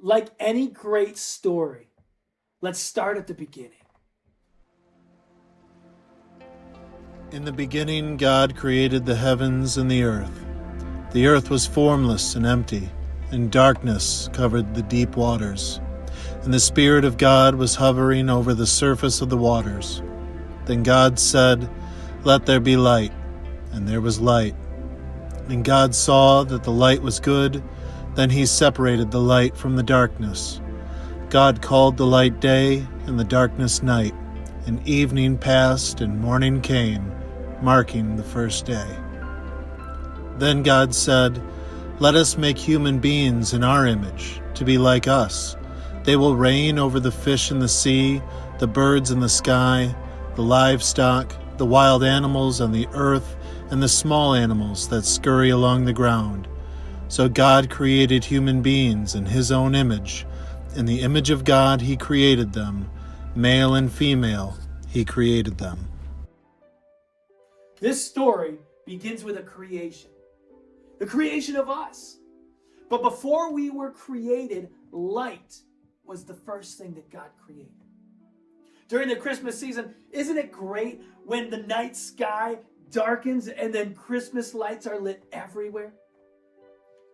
Like any great story, let's start at the beginning. In the beginning, God created the heavens and the earth. The earth was formless and empty, and darkness covered the deep waters. And the Spirit of God was hovering over the surface of the waters. Then God said, "Let there be light," and there was light. And God saw that the light was good. Then he separated the light from the darkness. God called the light day, and the darkness night. And evening passed, and morning came, marking the first day. Then God said, "Let us make human beings in our image, to be like us. They will reign over the fish in the sea, the birds in the sky, the livestock, the wild animals on the earth, and the small animals that scurry along the ground." So God created human beings in his own image. In the image of God he created them. Male and female he created them. This story begins with a creation. The creation of us. But before we were created, light was the first thing that God created. During the Christmas season, isn't it great when the night sky darkens and then Christmas lights are lit everywhere?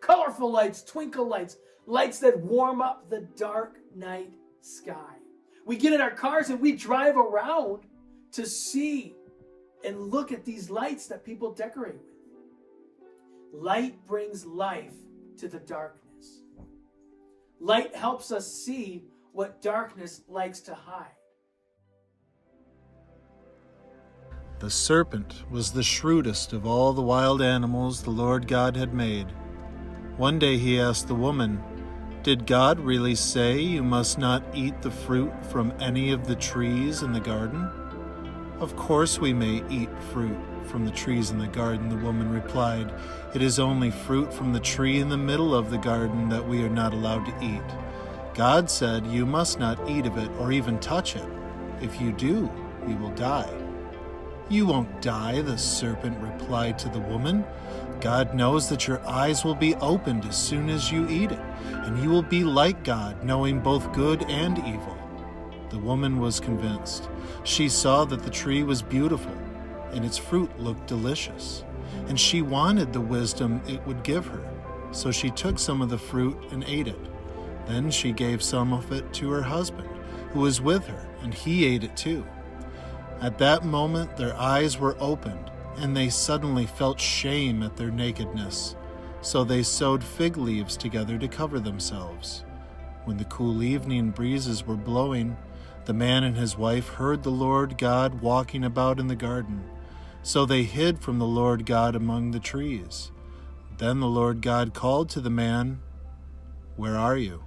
Colorful lights, twinkle lights, lights that warm up the dark night sky. We get in our cars and we drive around to see and look at these lights that people decorate with. Light brings life to the darkness. Light helps us see what darkness likes to hide. The serpent was the shrewdest of all the wild animals the Lord God had made. One day he asked the woman, "Did God really say you must not eat the fruit from any of the trees in the garden?" "Of course we may eat fruit from the trees in the garden," the woman replied. "It is only fruit from the tree in the middle of the garden that we are not allowed to eat. God said you must not eat of it or even touch it. If you do, you will die." "You won't die," the serpent replied to the woman. "God knows that your eyes will be opened as soon as you eat it, and you will be like God, knowing both good and evil." The woman was convinced. She saw that the tree was beautiful, and its fruit looked delicious, and she wanted the wisdom it would give her. So she took some of the fruit and ate it. Then she gave some of it to her husband, who was with her, and he ate it too. At that moment their eyes were opened, and they suddenly felt shame at their nakedness. So they sewed fig leaves together to cover themselves. When the cool evening breezes were blowing, the man and his wife heard the Lord God walking about in the garden. So they hid from the Lord God among the trees. Then the Lord God called to the man, "Where are you?"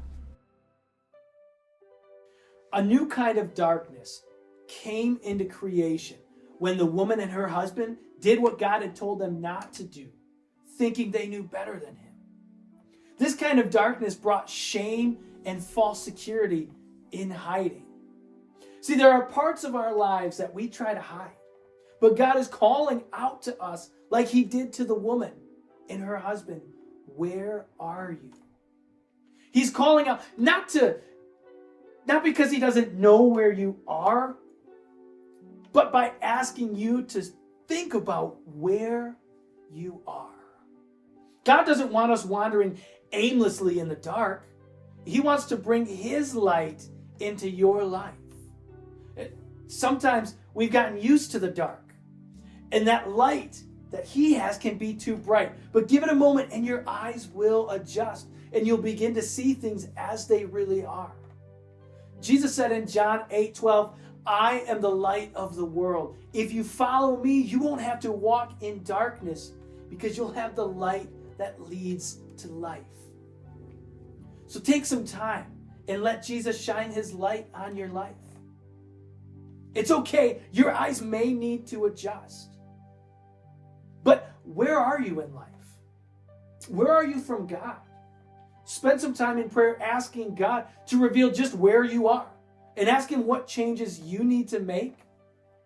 A new kind of darkness came into creation when the woman and her husband did what God had told them not to do, thinking they knew better than him. This kind of darkness brought shame and false security in hiding. See, there are parts of our lives that we try to hide, but God is calling out to us like he did to the woman and her husband, "Where are you?" He's calling out not because he doesn't know where you are, but by asking you to think about where you are. God doesn't want us wandering aimlessly in the dark. He wants to bring his light into your life. Sometimes we've gotten used to the dark, and that light that he has can be too bright. But give it a moment and your eyes will adjust, and you'll begin to see things as they really are. Jesus said in John 8:12, "I am the light of the world. If you follow me, you won't have to walk in darkness because you'll have the light that leads to life." So take some time and let Jesus shine his light on your life. It's okay. Your eyes may need to adjust. But where are you in life? Where are you from God? Spend some time in prayer asking God to reveal just where you are and ask him what changes you need to make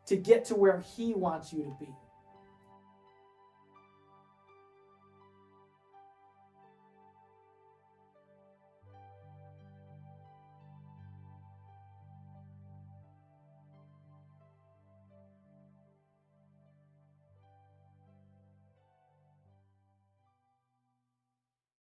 to get to where he wants you to be.